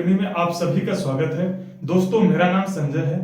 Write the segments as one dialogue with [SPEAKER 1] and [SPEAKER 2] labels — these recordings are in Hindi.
[SPEAKER 1] अकेडमी में आप सभी का स्वागत है। दोस्तों, मेरा नाम संजय है।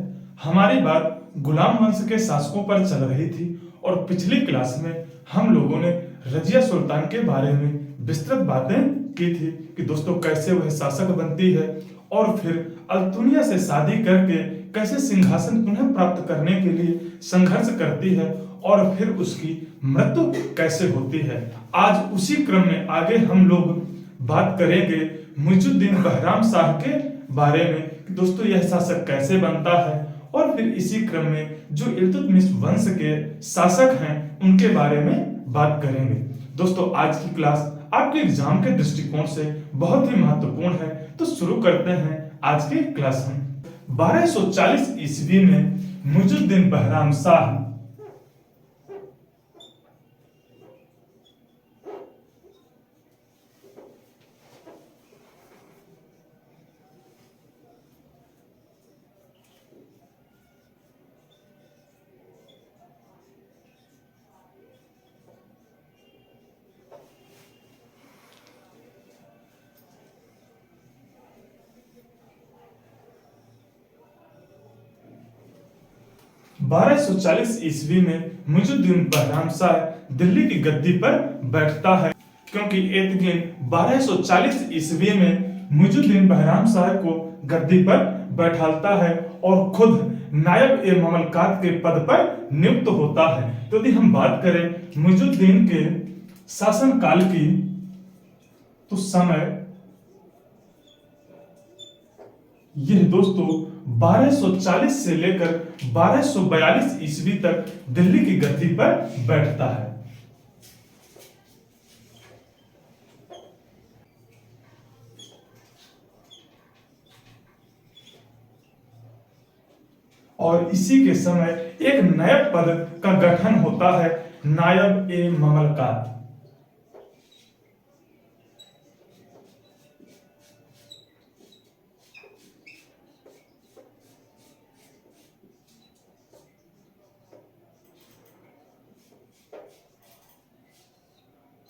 [SPEAKER 1] हमारी बात गुलाम वंश के शासकों पर चल रही थी और पिछली क्लास में हम लोगों ने रजिया सुल्तान के बारे में विस्तृत बातें की थी कि दोस्तों कैसे वह शासक बनती है और फिर अल्तुनिया से शादी करके कैसे सिंहासन पुनः प्राप्त करने के लिए संघर्ष करती है और फिर उसकी मृत्यु कैसे होती है। आज उसी क्रम में आगे हम लोग बात करेंगे मुइजुद्दीन बहराम शाह के बारे में कि दोस्तों यह शासक कैसे बनता है और फिर इसी क्रम में जो इल्तुतमिश वंश के शासक हैं उनके बारे में बात करेंगे। दोस्तों, आज की क्लास आपके एग्जाम के दृष्टिकोण से बहुत ही महत्वपूर्ण है, तो शुरू करते हैं आज की क्लास हम। 1240 ईस्वी में मुइजुद्दीन बहराम शाह 1240 ईस्वी में मुइजुद्दीन बहराम शाह दिल्ली की गद्दी पर बैठता है, क्योंकि एतगिन 1240 ईस्वी में मुइजुद्दीन बहराम शाह को गद्दी पर बैठालता है और खुद नायब ए ममलकात के पद पर नियुक्त होता है। तो यदि हम बात करें मुइजुद्दीन के शासन काल की, तो समय यह दोस्तों 1240 से लेकर 1242 ईस्वी तक दिल्ली की गद्दी पर बैठता है। और इसी के समय एक नए पद का गठन होता है, नायब ए ममलकात।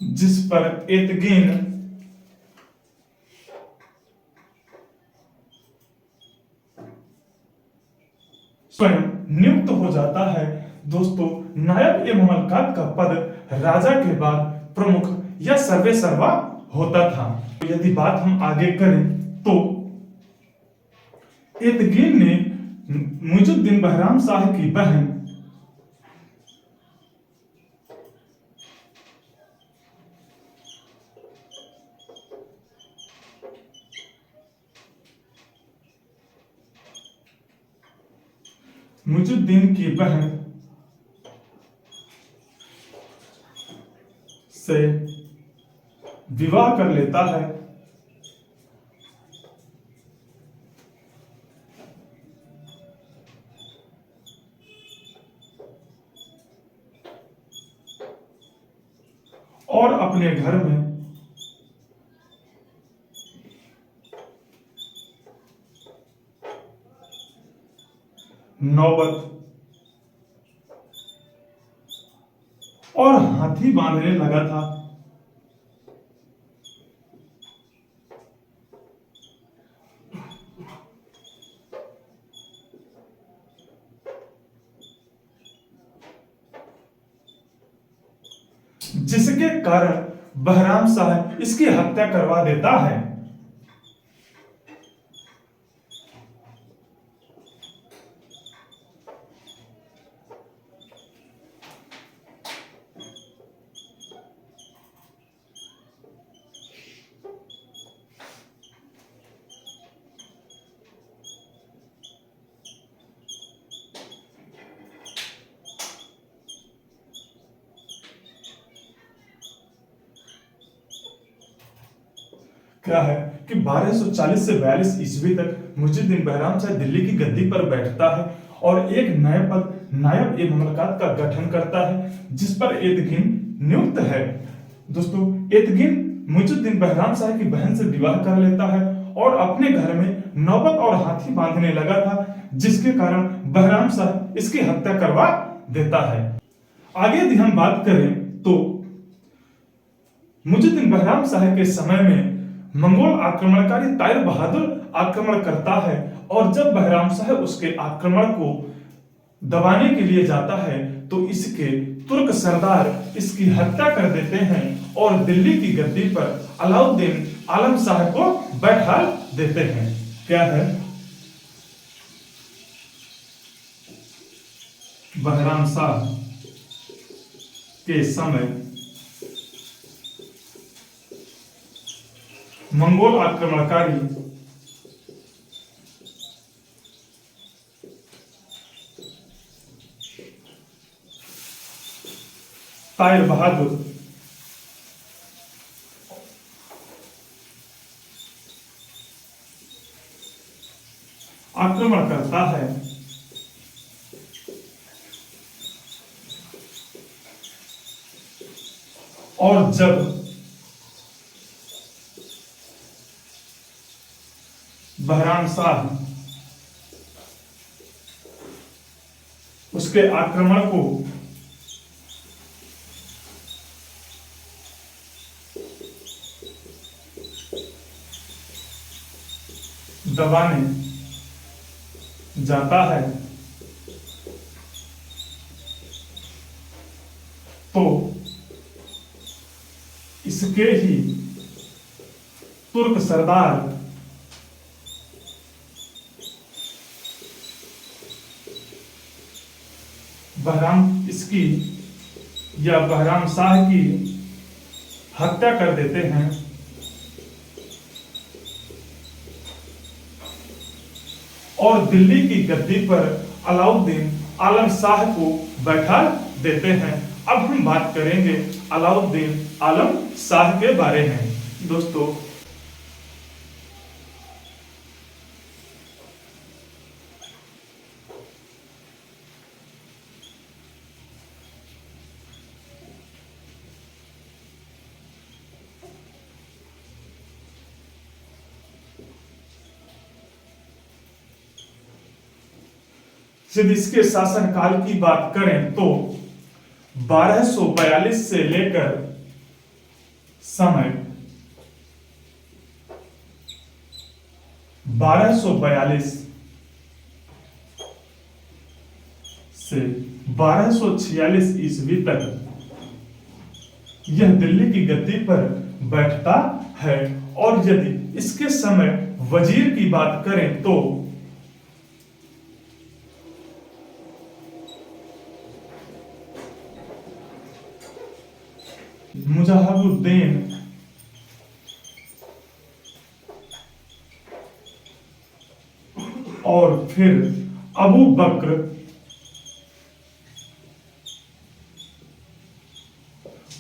[SPEAKER 1] जिस पर एतगिन स्वयं नियुक्त हो जाता है। दोस्तों, नायब ए ममलकात का पद राजा के बाद प्रमुख या सर्वे सर्वा होता था। यदि बात हम आगे करें तो एतगिन ने मुइजुद्दीन बहराम शाह की बहन मुइजुद्दीन की बहन से विवाह कर लेता है और अपने घर में नौबत और हाथी बांधने लगा था। जिसके कारण बहराम शाह इसकी हत्या करवा देता है। क्या है कि 1240 से 42 ईस्वी तक मुइजुद्दीन बहराम शाह दिल्ली की गद्दी पर बैठता है और एक नए पद नायब ए ममलकात का गठन करता है, जिस पर एतगिन नियुक्त है। दोस्तों, एतगिन मुइजुद्दीन बहराम शाह की बहन से विवाह कर लेता है और अपने घर में नौबत और हाथी बांधने लगा था, जिसके कारण बहराम शाह इसकी हत्या करवा देता है। आगे यदि हम बात करें तो मुइजुद्दीन बहराम शाह के समय में मंगोल आक्रमणकारी ताहिर बहादुर आक्रमण करता है और जब बहराम शाह उसके आक्रमण को दबाने के लिए जाता है तो इसके तुर्क सरदार इसकी हत्या कर देते हैं और दिल्ली की गद्दी पर अलाउद्दीन आलम शाह को बैठा देते हैं। क्या है? बहराम शाह के समय मंगोल आक्रमणकारी ताहिर बहादुर आक्रमण करता है और जब बहराम शाह उसके आक्रमण को दबाने जाता है तो इसके ही तुर्क सरदार बहराम शाह की हत्या कर देते हैं और दिल्ली की गद्दी पर अलाउद्दीन आलम शाह को बैठा देते हैं। अब हम बात करेंगे अलाउद्दीन आलम शाह के बारे में। दोस्तों, यदि इसके शासनकाल की बात करें तो 1242 से लेकर समय 1242 से 1246 ईस्वी तक यह दिल्ली की गद्दी पर बैठता है। और यदि इसके समय वजीर की बात करें तो मुजाहिदुद्दीन और फिर अबू बकर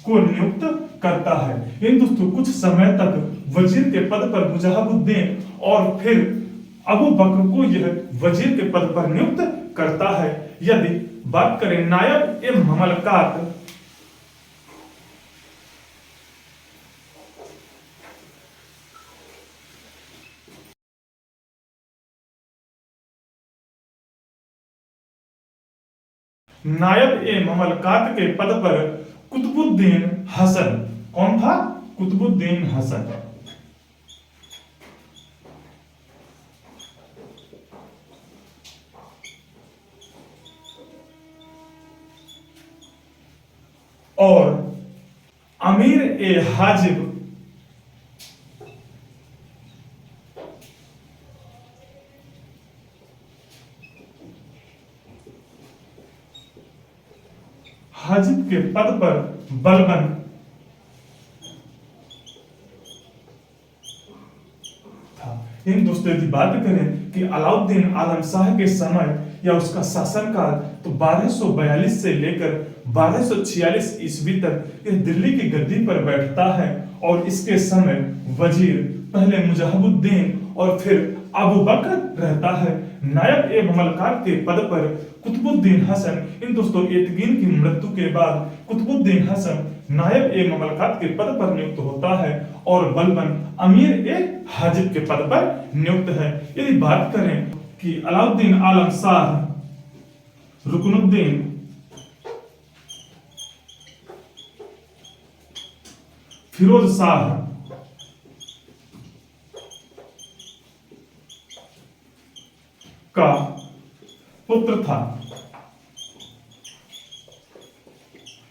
[SPEAKER 1] को नियुक्त करता है। इन दोस्तों, कुछ समय तक वजीर के पद पर मुजाहिदुद्दीन और फिर अबू बकर को यह वजीर के पद पर नियुक्त करता है। यदि बात करें नायब ए ममलकात के पद पर कुतुबुद्दीन हसन। कौन था? कुतुबुद्दीन हसन। और अमीर ए हाजिब के पद पर बलबन था। इन दोस्तों, यदि बात करें कि अलाउद्दीन आलम शाह के समय या उसका शासनकाल तो 1242 से लेकर 1246 ईस्वी तक यह दिल्ली की गद्दी पर बैठता है और इसके समय वजीर पहले मुजाहिदुद्दीन और फिर अबू बकर रहता है। नायब ए ममलकात के पद पर कुतुबुद्दीन हसन। इन दोस्तों, एतगीन की मृत्यु के बाद कुतुबुद्दीन हसन नायब ए ममलकात के पद पर नियुक्त होता है और बलबन अमीर ए हाजिब के पद पर नियुक्त है। यदि बात करें कि अलाउद्दीन आलम शाह, रुकनुद्दीन, फिरोज शाह का पुत्र था।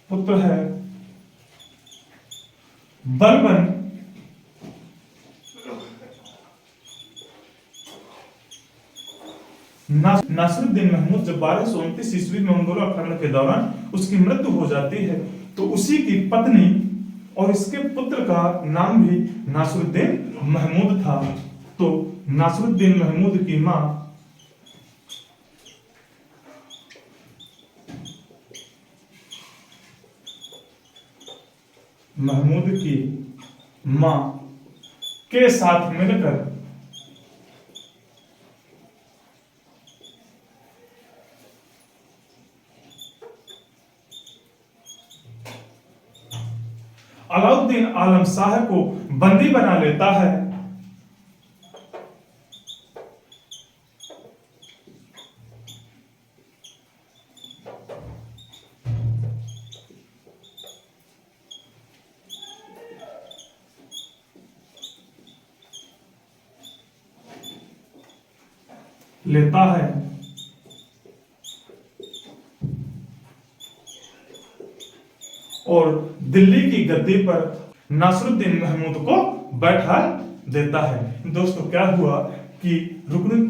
[SPEAKER 1] पुत्र है बलबन नासिरुद्दीन महमूद जब 1229 ईस्वी में मंगोलों आक्रमण के दौरान उसकी मृत्यु हो जाती है तो उसी की पत्नी और इसके पुत्र का नाम भी नासिरुद्दीन महमूद था। तो नासिरुद्दीन महमूद की मां के साथ मिलकर अलाउद्दीन आलम शाह को बंदी बना लेता है। और दिल्ली की गद्दी पर नासिरुद्दीन महमूद को बैठा देता है। दोस्तों क्या हुआ कि रुकन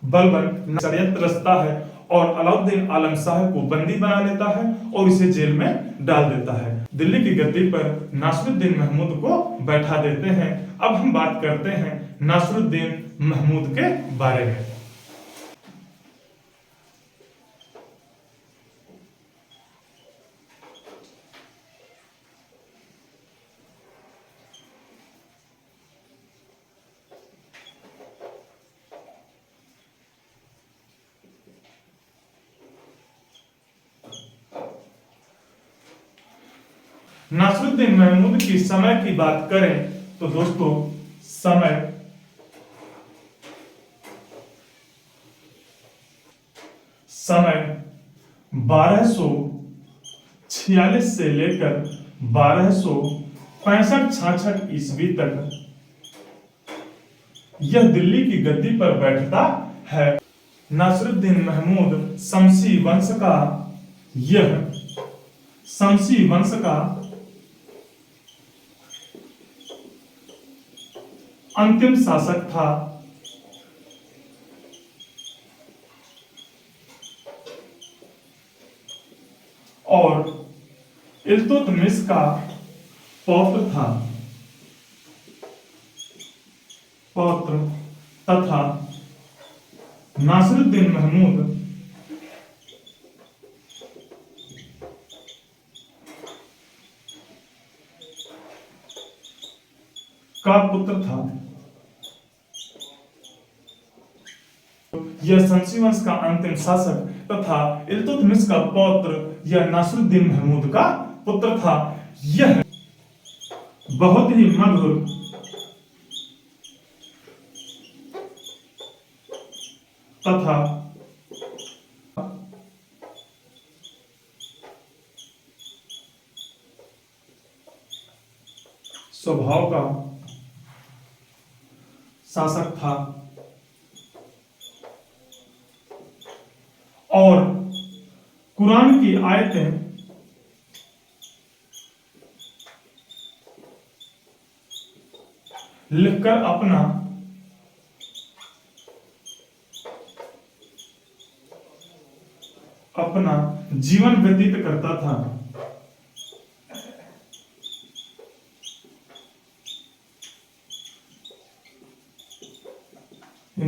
[SPEAKER 1] बलबन षड्यंत्र रचता है और अलाउद्दीन आलम शाह को बंदी बना लेता है और इसे जेल में डाल देता है। दिल्ली की गद्दी पर नासिरुद्दीन महमूद को बैठा देते हैं। अब हम बात करते हैं नासिरुद्दीन महमूद के बारे में। नासिरुद्दीन महमूद की समय की बात करें तो दोस्तों समय 1246 से लेकर 1265-66 ईस्वी तक यह दिल्ली की गद्दी पर बैठता है। नासिरुद्दीन महमूद शमसी वंश का अंतिम शासक था। और इल्तुतमिश का पौत्र तथा नासिरुद्दीन महमूद का पुत्र था। यह शमसी वंश का अंतिम शासक तथा इल्तुतमिश का पौत्र यह नासिरुद्दीन महमूद का पुत्र था। यह बहुत ही मधुर तथा स्वभाव का शासक था और कुरान की आयतें लिखकर अपना जीवन व्यतीत करता था।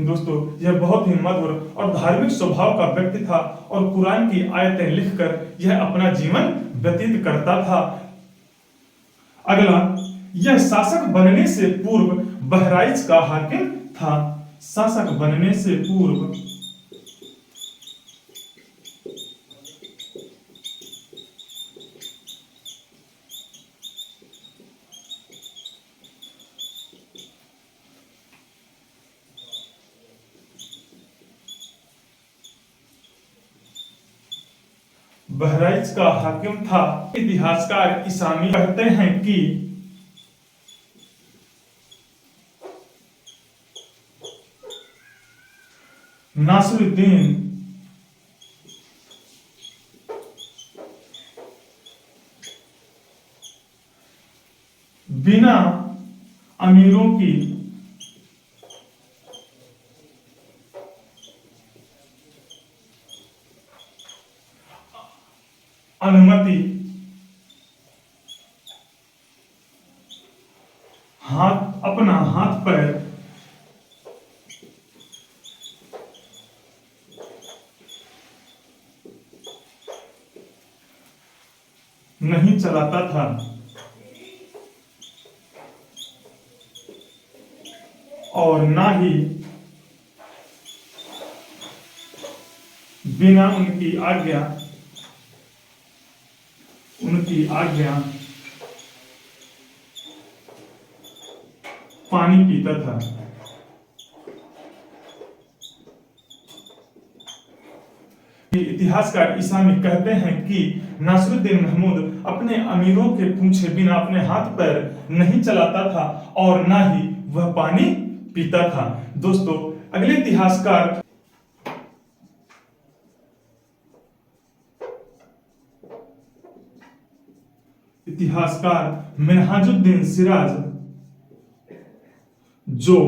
[SPEAKER 1] दोस्तों यह बहुत ही मधुर और धार्मिक स्वभाव का व्यक्ति था और कुरान की आयतें लिखकर यह अपना जीवन व्यतीत करता था। अगला, यह शासक बनने से पूर्व बहराइच का हाकिम था। शासक बनने से पूर्व बहराइच का हाकिम था। इतिहासकार इसामी कहते हैं कि नासिरुद्दीन बिना अमीरों की अनुमति अपना हाथ पैर नहीं चलाता था। और ना ही बिना उनकी आज्ञा पानी पीता था। इतिहासकार ईसामी कहते हैं कि नासिरुद्दीन महमूद अपने अमीरों के पूछे बिना अपने हाथ पैर नहीं चलाता था और ना ही वह पानी पीता था। दोस्तों, अगले इतिहासकार मिनहाजुद्दीन सिराज, जो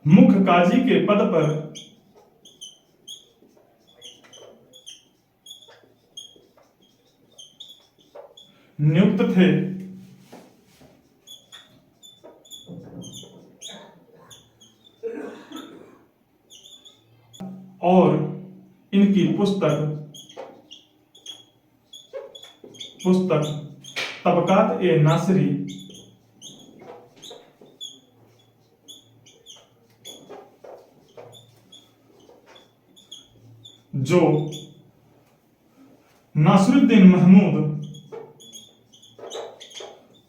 [SPEAKER 1] मुख्य काजी के पद पर नियुक्त थे, और इनकी पुस्तक तबकात ए नासिरी जो नासिरुद्दीन महमूद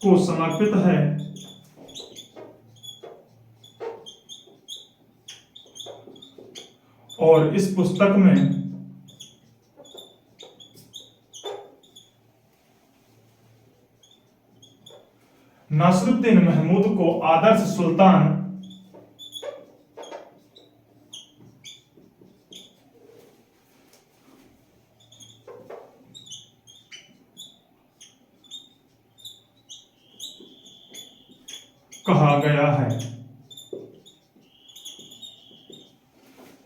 [SPEAKER 1] को समर्पित है, और इस पुस्तक में नासिरुद्दीन महमूद को आदर्श सुल्तान कहा गया है।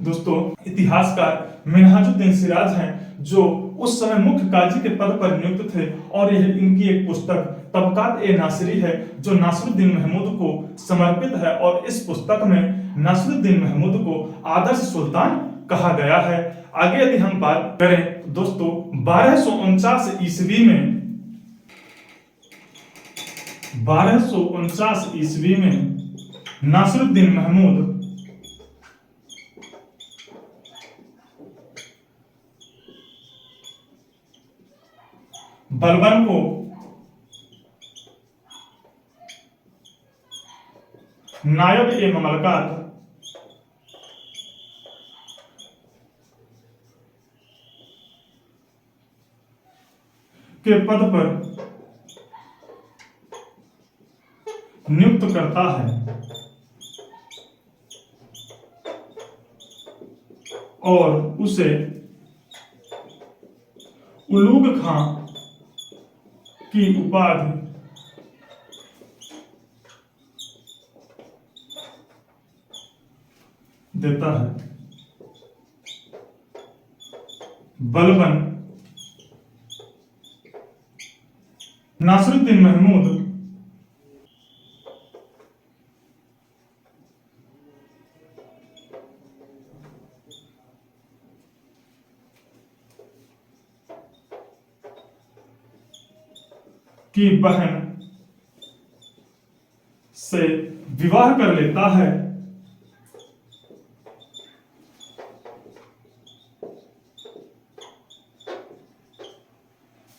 [SPEAKER 1] दोस्तों, इतिहासकार मिनहाजुद्दीन सिराज हैं, जो उस समय मुख्य काजी के पद पर नियुक्त थे, और यह इनकी एक पुस्तक तबकात ए नासिरी है जो नासिरुद्दीन महमूद को समर्पित है, और इस पुस्तक में नासिरुद्दीन महमूद को आदर्श सुल्तान कहा गया है। आगे यदि हम बात करें दोस्तों, 1249 ईस्वी में नासिरुद्दीन महमूद बलबन को नायब ए ममलकात के पद पर नियुक्त करता है, और उसे उलूग खां की उपाधि देता है। बलबन नासिरुद्दीन महमूद की बहन से विवाह कर लेता है,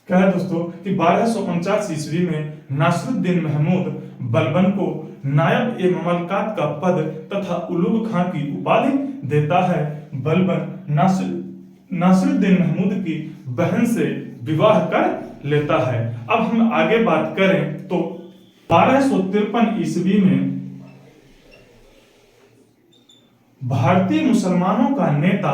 [SPEAKER 1] क्या है दोस्तों कि 1249 ईस्वी में नासिरुद्दीन महमूद बलबन को नायब ए ममलकात का पद तथा उलूग खां की उपाधि देता है। बलबन नासिरुद्दीन महमूद की बहन से विवाह कर लेता है। अब हम आगे बात करें तो 1253 ईस्वी में भारतीय मुसलमानों का नेता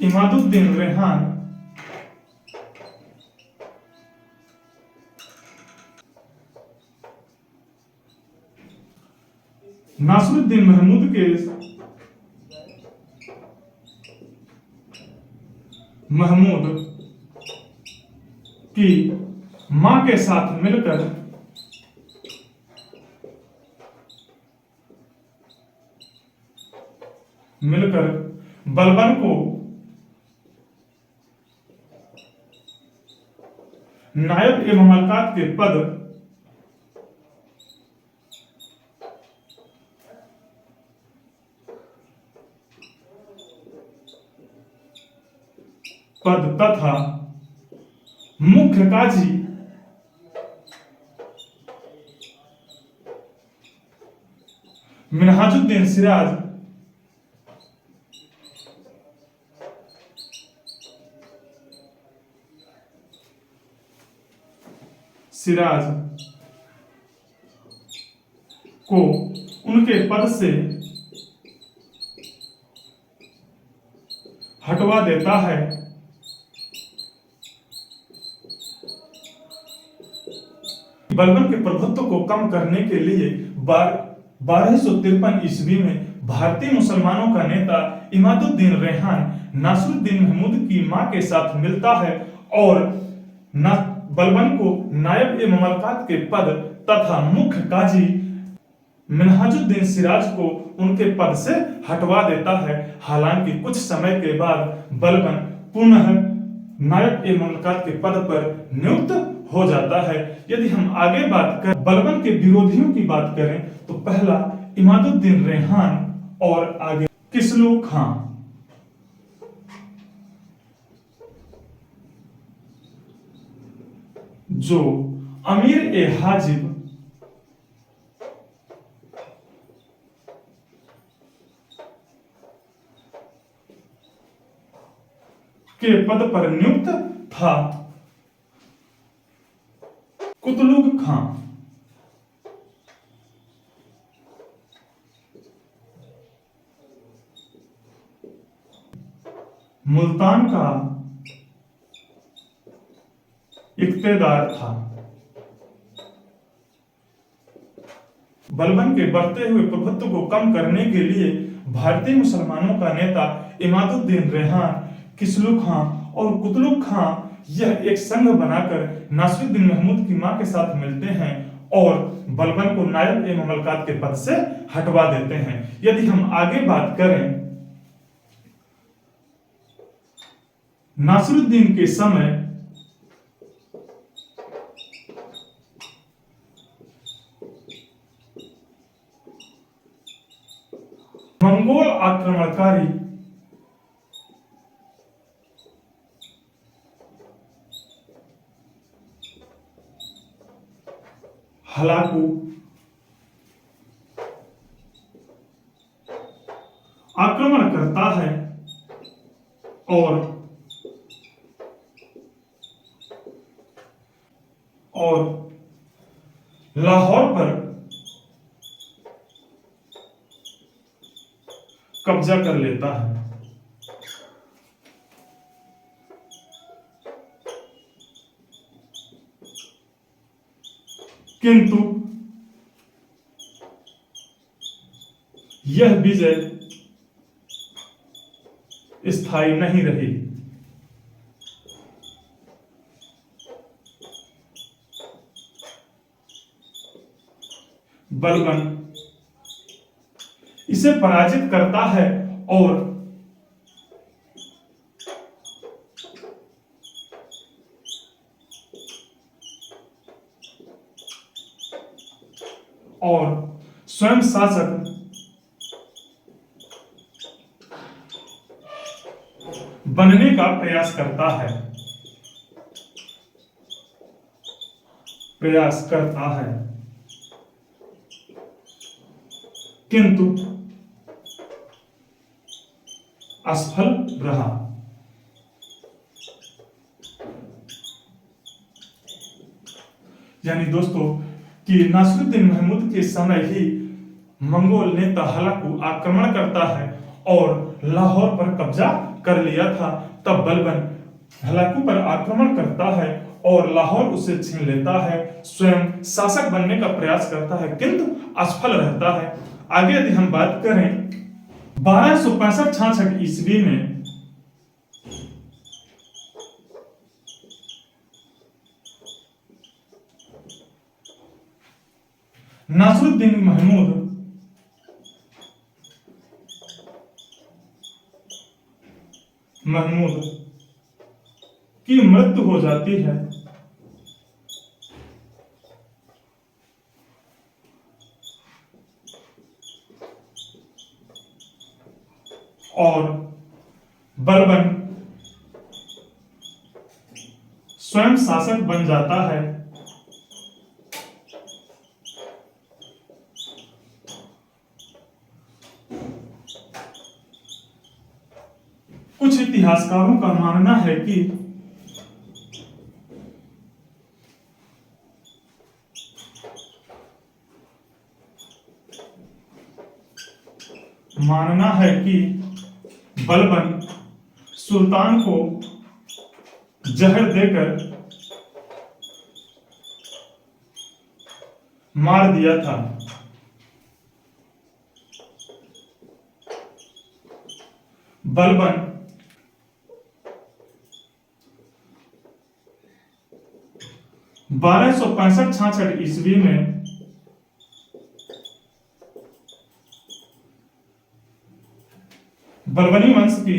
[SPEAKER 1] इमादुद्दीन रेहान नासरुद्दीन महमूद के महमूद की मां के साथ मिलकर बलबन को नायब ए ममलकात के पद तथा मुख्य काजी मिनहाजुद्दीन सिराज को उनके पद से हटवा देता है। बलबन के प्रभुत्व को कम करने के लिए 1253 ईस्वी में भारतीय मुसलमानों का नेता इमादुद्दीन रेहान नासरुद्दीन महमूद की मां के साथ मिलता है और बलबन को नायब ए ममलकात के पद तथा मुख्य काजी मिनहाजुद्दीन सिराज को उनके पद से हटवा देता है। हालांकि कुछ समय के बाद बलबन पुनः नायब ए ममलकात के पद पर नियुक्त हो जाता है। यदि हम आगे बात करें बलबन के विरोधियों की बात करें तो पहला इमादुद्दीन रेहान और आगे किसलू खां। जो अमीर ए हाजिब के पद पर नियुक्त था। कुतलुग खां मुल्तान का इख्तेदार था। बलबन के बढ़ते हुए प्रभुत्व को कम करने के लिए भारतीय मुसलमानों का नेता इमादुद्दीन रेहान, किसलू खां और कुतलुग खां यह एक संघ बनाकर नासरुद्दीन महमूद की मां के साथ मिलते हैं और बलबन को नायब ए ममलकात के पद से हटवा देते हैं। यदि हम आगे बात करें नासरुद्दीन के समय मंगोल आक्रमणकारी हलाकू आक्रमण करता है और लाहौर पर कब्जा कर लेता है। किंतु यह विजय स्थायी नहीं रही। बलबन इसे पराजित करता है और स्वयं शासक बनने का प्रयास करता है। किंतु असफल रहा। यानी दोस्तों कि नासिरुद्दीन महमूद के समय ही मंगोल नेता हलाकू आक्रमण करता है और लाहौर पर कब्जा कर लिया था। तब बलबन हलाकू पर आक्रमण करता है और लाहौर उसे छीन लेता है, स्वयं शासक बनने का प्रयास करता है किंतु असफल रहता है। आगे यदि हम बात करें 1265-66 ईस्वी में नासिरुद्दीन महमूद की मृत्यु हो जाती है और बलबन स्वयं शासक बन जाता है। कुछ इतिहासकारों का मानना है कि बलबन सुल्तान को जहर देकर मार दिया था। बलबन 1265-66 ईस्वी में बलबनी वंश की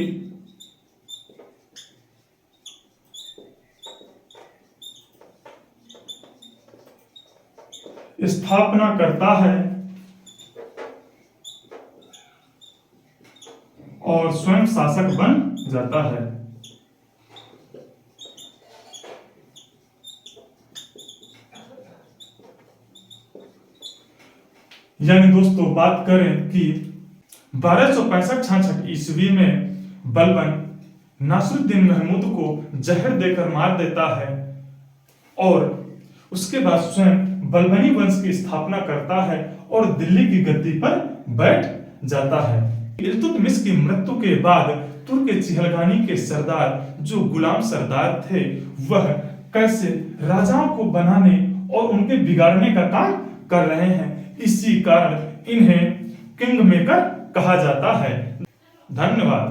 [SPEAKER 1] स्थापना करता है और स्वयं शासक बन जाता है। यानी दोस्तों बात करें कि 1265-66 ईस्वी में बलबन नासिरुद्दीन महमूद को जहर देकर मार देता है और उसके बाद स्वयं बलबनी वंश की स्थापना करता है और दिल्ली की गद्दी पर बैठ जाता है। इल्तुतमिश की मृत्यु के बाद तुर्क चिहलगानी के सरदार जो गुलाम सरदार थे वह कैसे राजाओं को बनाने और उनके बिगाड़ने का काम कर रहे हैं, इसी कारण इन्हें किंग मेकर कहा जाता है। धन्यवाद।